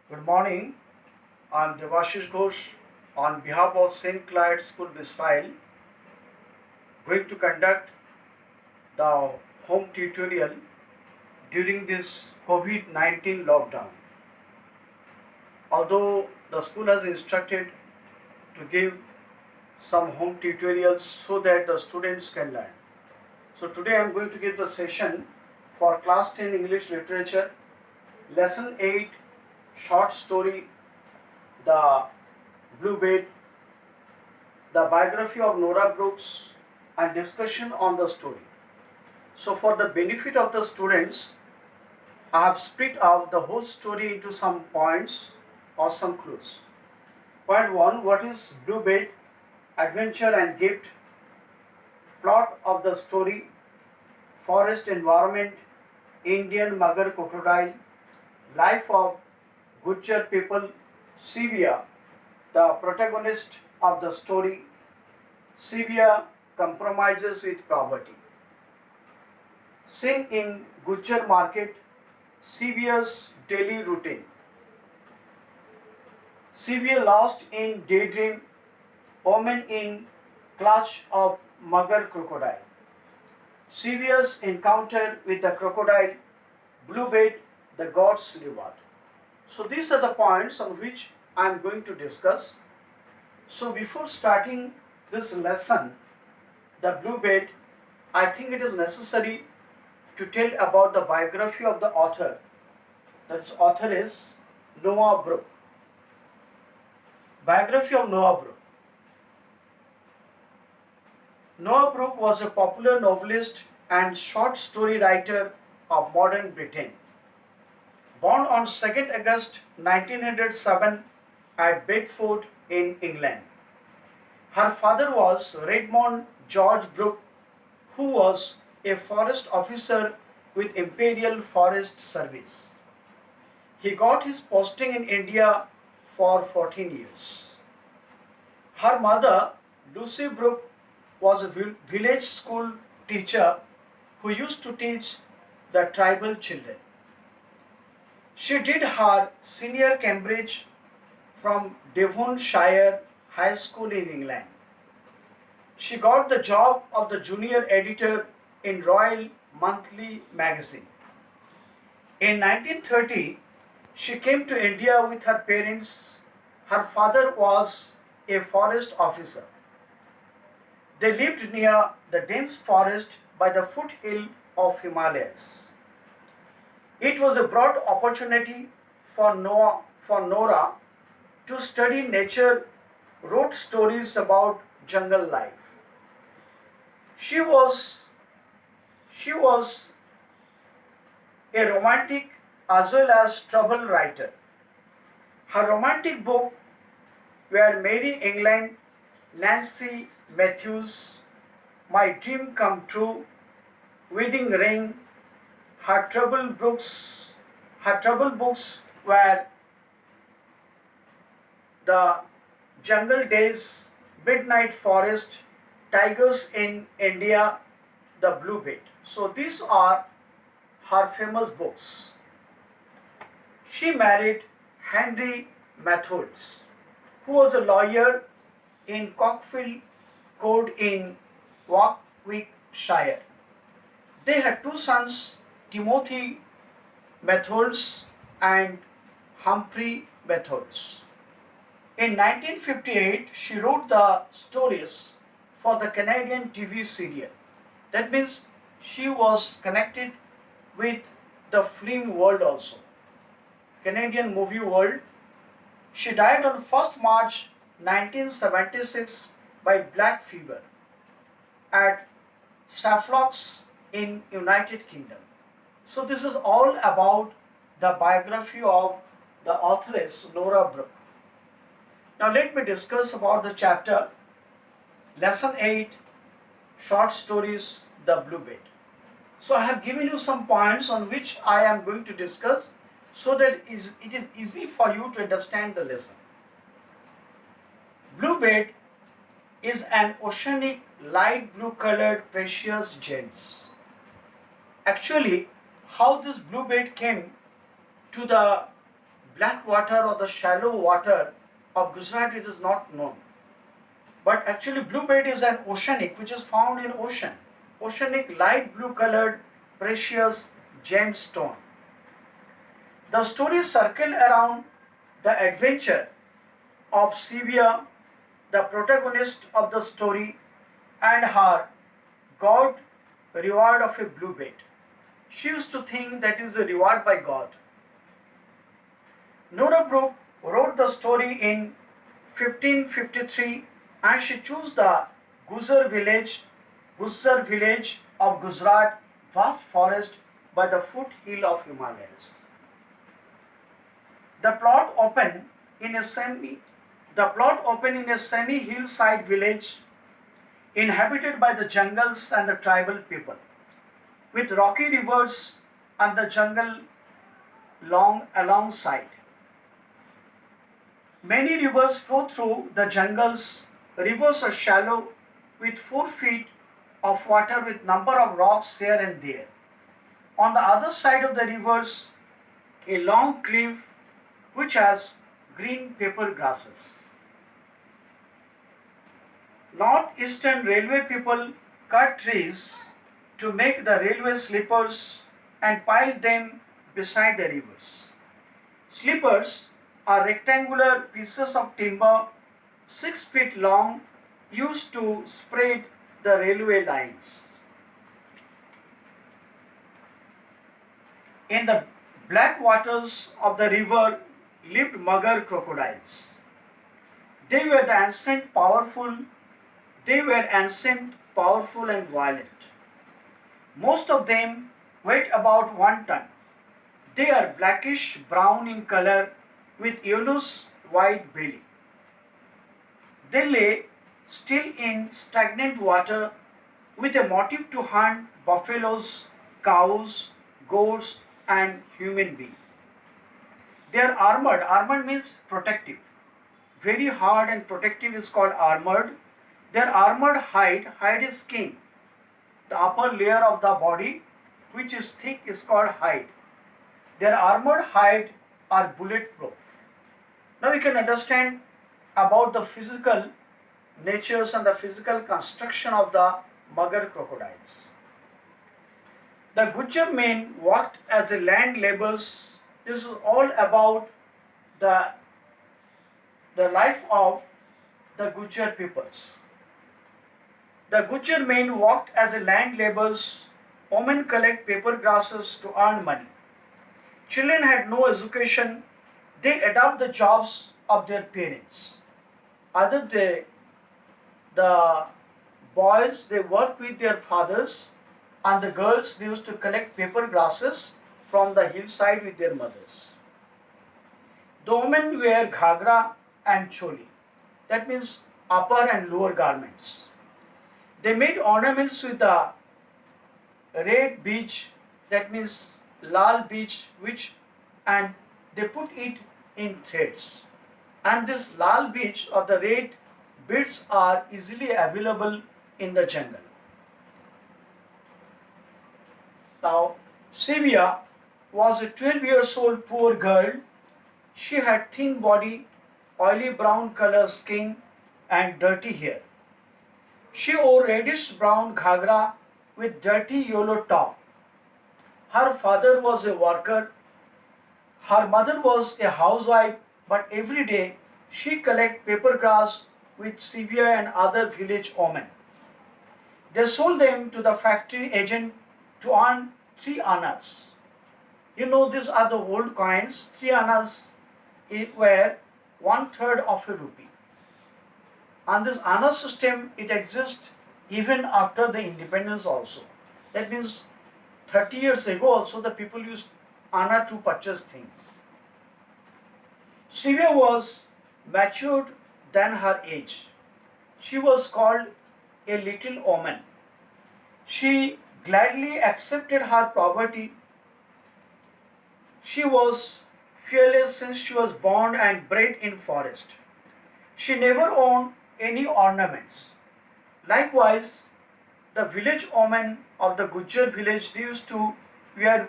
Good morning. I'm Devashish Ghosh. On behalf of St. Clyde School Missile, going to conduct the home tutorial during this COVID-19 lockdown. Although the school has instructed to give some home tutorials so that the students can learn. So today I'm going to give the session for class 10 English literature, lesson 8, short story, The Blue Bed, the biography of Nora Brooks, and discussion on the story. So for the benefit of the students, I have split out the whole story into some points or some clues. Point 1, what is Blue Bed, adventure and gift, plot of the story, forest environment, Indian mugger crocodile, life of Gujjar people, Sivia, the protagonist of the story. Sivia compromises with poverty. Scene in Gujjar market, Sivia's daily routine. Sivia lost in daydream, woman in clutch of mugger crocodile. Sivia's encounter with the crocodile, Blue Bed, the god's reward. So these are the points on which I am going to discuss. So before starting this lesson, the Blue Bed, I think it is necessary to tell about the biography of the author. That author is Noah Brooke. Biography of Noah Brooke. Noah Brooke was a popular novelist and short story writer of modern Britain. Born on 2nd August 1907 at Bedford in England. Her father was Redmond George Brooke, who was a forest officer with Imperial Forest Service. He got his posting in India for 14 years. Her mother, Lucy Brooke, was a village school teacher who used to teach the tribal children. She did her senior Cambridge from Devonshire High School in England. She got the job of the junior editor in Royal Monthly magazine. In 1930, she came to India with her parents. Her father was a forest officer. They lived near the dense forest by the foothill of Himalayas. It was a broad opportunity for Nora to study nature, wrote stories about jungle life. She was a romantic as well as trouble writer. Her romantic book were Mary England, Nancy Matthews, My Dream Come True, Wedding Ring. Her trouble books were The Jungle Days, Midnight Forest, Tigers in India, The Blue Bed. So these are her famous books. She married Henry Matthews, who was a lawyer in Cockfield Court in Warwickshire. They had two sons, Timothy Matthews and Humphrey Matthews. In 1958, she wrote the stories for the Canadian TV serial. That means she was connected with the film world also, Canadian movie world. She died on 1st March 1976 by black fever at Suffolk in United Kingdom. So this is all about the biography of the authoress Nora Brooke. Now let me discuss about the chapter, lesson 8, short stories, The Blue Bed. So I have given you some points on which I am going to discuss so that it is easy for you to understand the lesson. Blue Bed is an oceanic light blue colored precious gems. Actually, how this blue bed came to the black water or the shallow water of Gujarat, it is not known. But actually blue bed is an oceanic which is found in ocean. Oceanic light blue colored precious gemstone. The story circle around the adventure of Sivya, the protagonist of the story, and her God reward of a blue bed. She used to think that is a reward by God. Nora Brooke wrote the story in 1553 and she chose the Gusar village of Gujarat, vast forest by the foothill of Himalayas. The plot opened in a semi hillside village inhabited by the jungles and the tribal people, with rocky rivers and the jungle long alongside. Many rivers flow through the jungles. Rivers are shallow with 4 feet of water with number of rocks here and there. On the other side of the rivers, a long cliff which has green paper grasses. Northeastern Railway people cut trees to make the railway sleepers and piled them beside the rivers. Sleepers are rectangular pieces of timber 6 feet long used to spread the railway lines. In the black waters of the river lived mugger crocodiles. They were ancient, powerful and violent. Most of them weighed about 1 ton. They are blackish brown in color with yellowish white belly. They lay still in stagnant water with a motive to hunt buffaloes, cows, goats and human beings. They are armored. Armored means protective. Very hard and protective is called armored. Their armored hide is skin. The upper layer of the body which is thick is called hide. Their armored hide are bulletproof. Now we can understand about the physical natures and the physical construction of the mugger crocodiles. The Gujjar men worked as a land laborers. This is all about the life of the Gujjar peoples. The Gujjar men worked as a land laborers. Women collect paper grasses to earn money. Children had no education. They adopt the jobs of their parents. The boys, they work with their fathers, and the girls, they used to collect paper grasses from the hillside with their mothers. The women wear ghagra and choli. That means upper and lower garments. They made ornaments with the red beach, that means lal beach, and they put it in threads. And this lal beach or the red beads are easily available in the jungle. Now, Sivya was a 12 years old poor girl. She had thin body, oily brown color skin and dirty hair. She wore reddish brown ghagra with dirty yellow top. Her father was a worker. Her mother was a housewife, but every day she collected paper grass with Sivya and other village women. They sold them to the factory agent to earn 3 annas. You know, these are the old coins. 3 annas were 1/3 of a rupee. And this anna system, it exists even after the independence also. That means 30 years ago also the people used anna to purchase things. Sivya was matured than her age. She was called a little woman. She gladly accepted her poverty. She was fearless since she was born and bred in forest. She never owned any ornaments. Likewise, the village women of the Gujjar village, they used to wear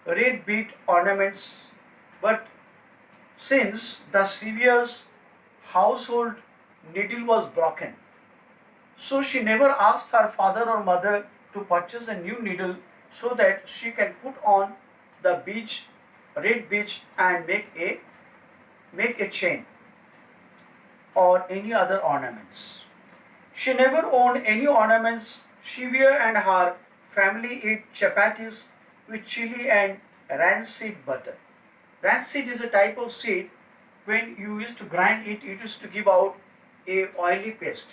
red bead ornaments, but since the Sevia's household needle was broken. So she never asked her father or mother to purchase a new needle so that she can put on the beach, red beach, and make a chain or any other ornaments. She never owned any ornaments. Shivya and her family eat chapatis with chili and rancid butter. Rancid is a type of seed. When you used to grind it, it used to give out a oily paste.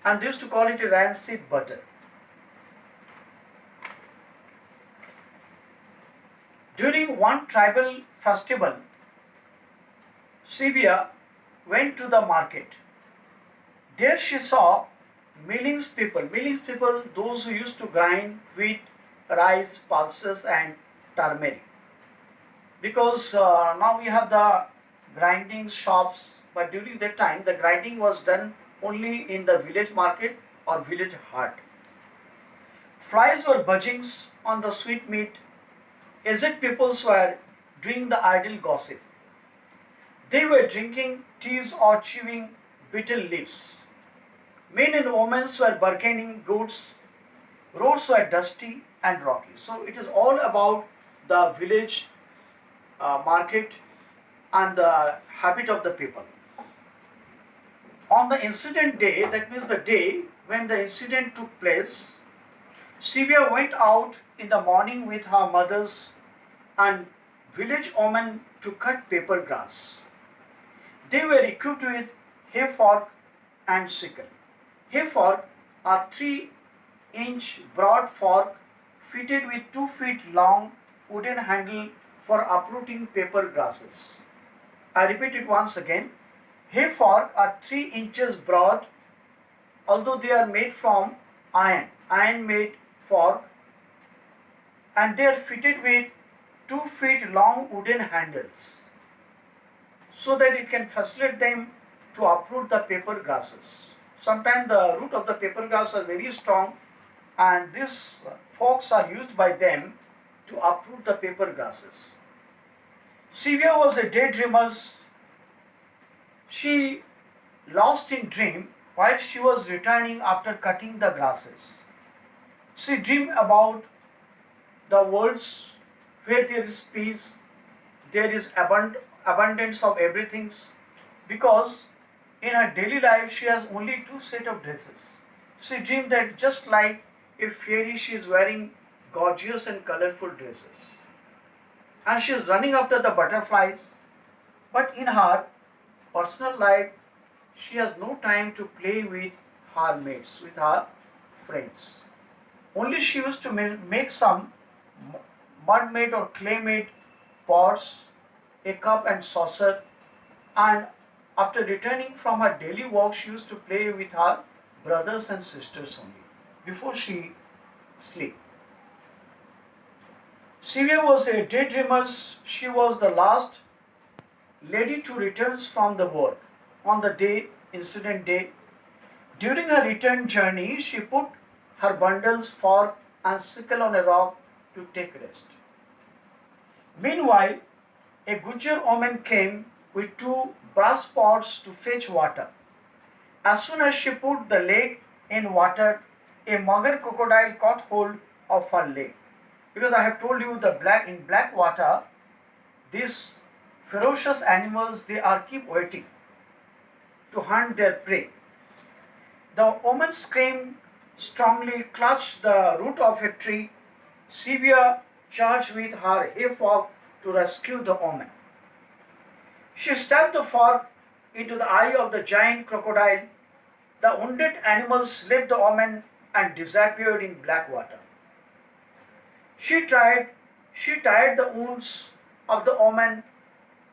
And they used to call it a rancid butter. During one tribal festival, Shivya went to the market. There she saw millings people, those who used to grind wheat, rice, pulses, and turmeric. Because now we have the grinding shops, but during that time the grinding was done only in the village market or village hut. Flies were buzzing on the sweet meat. Aged peoples were doing the idle gossip. They were drinking teas or chewing betel leaves. Men and women were bargaining goods. Roads were dusty and rocky. So it is all about the village market and the habit of the people. On the incident day, that means the day when the incident took place, Sivya went out in the morning with her mothers and village women to cut paper grass. They were equipped with hay fork and sickle. Hay fork, a 3-inch broad fork fitted with 2 feet long wooden handle for uprooting paper grasses. I repeat it once again. Hay fork are 3 inches broad, although they are made from iron made fork, and they are fitted with 2 feet long wooden handles so that it can facilitate them to uproot the paper grasses. Sometimes the root of the paper grass are very strong, and these forks are used by them to uproot the paper grasses. Sivya was a daydreamer. She lost in dream while she was returning after cutting the grasses. She dreamed about the worlds where there is peace, there is abundance of everything, because in her daily life she has only 2 sets of dresses. She dreamed that just like a fairy, she is wearing gorgeous and colorful dresses. And she is running after the butterflies, but in her personal life she has no time to play with her mates, with her friends. Only she used to make some mud made or clay made pots, a cup and saucer, and after returning from her daily walk she used to play with her brothers and sisters only before she sleep. Sivya was a daydreamer. She was the last lady to return from the work on the incident day. During her return journey, she put her bundles, fork, and sickle on a rock to take rest. Meanwhile, a Gujar woman came with 2 brass pots to fetch water. As soon as she put the leg in water, a Magar crocodile caught hold of her leg. Because I have told you in black water, these ferocious animals, they are keep waiting to hunt their prey. The woman screamed strongly, clutched the root of a tree. Sivya charged with her hay fork to rescue the woman. She stabbed the fork into the eye of the giant crocodile. The wounded animals left the woman and disappeared in black water. She tied the wounds of the woman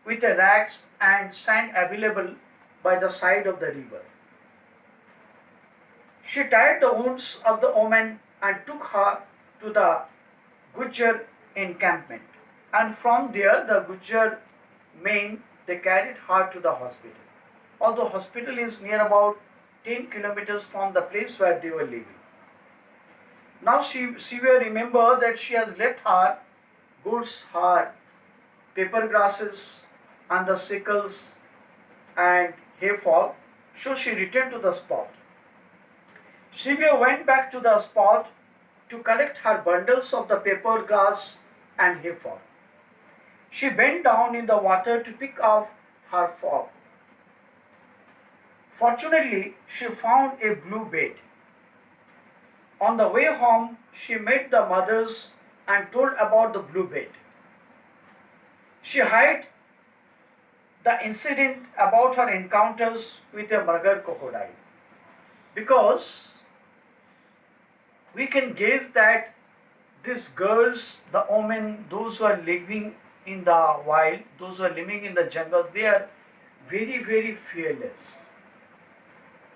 with the rags and sand available by the side of the river. She tied the wounds of the woman and took her to the Gujar encampment. And from there, the Gujar men, they carried her to the hospital. Although hospital is near about 10 kilometers from the place where they were living. Now she will remember that she has left her goods, her paper grasses, and the sickles and hay fall, so she returned to the spot. Sylvia went back to the spot to collect her bundles of the papered grass and hay fall. She bent down in the water to pick up her fall. Fortunately, she found a blue bait. On the way home, she met the mothers and told about the blue bait. She hid the incident about her encounters with a murder crocodile because we can guess that these girls, the women, those who are living in the wild, those who are living in the jungles, they are very, very fearless.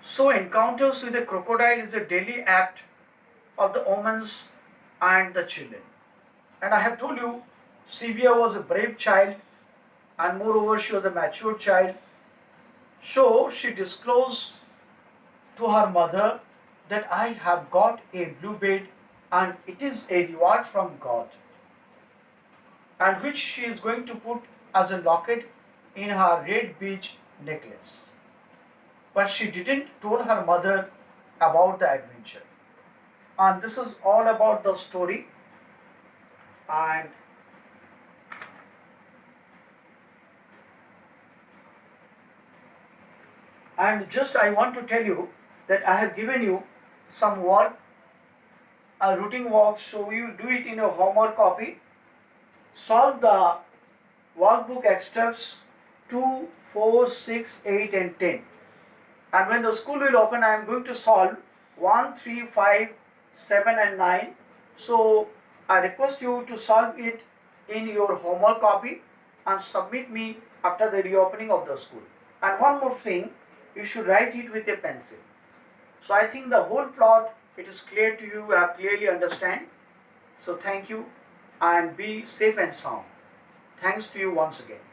So, encounters with a crocodile is a daily act of the women and the children. And I have told you, Sylvia was a brave child, and moreover, she was a mature child. So, she disclosed to her mother that I have got a blue bait and it is a reward from God, and which she is going to put as a locket in her red beach necklace. But she didn't tell her mother about the adventure. And this is all about the story. And just I want to tell you that I have given you some work, a routine work, so you do it in your homework copy. Solve the workbook extracts 2, 4, 6, 8 and 10. And when the school will open, I am going to solve 1, 3, 5, 7 and 9. So I request you to solve it in your homework copy and submit me after the reopening of the school. And one more thing, you should write it with a pencil. So I think the whole plot, it is clear to you, you have clearly understand. So thank you and be safe and sound. Thanks to you once again.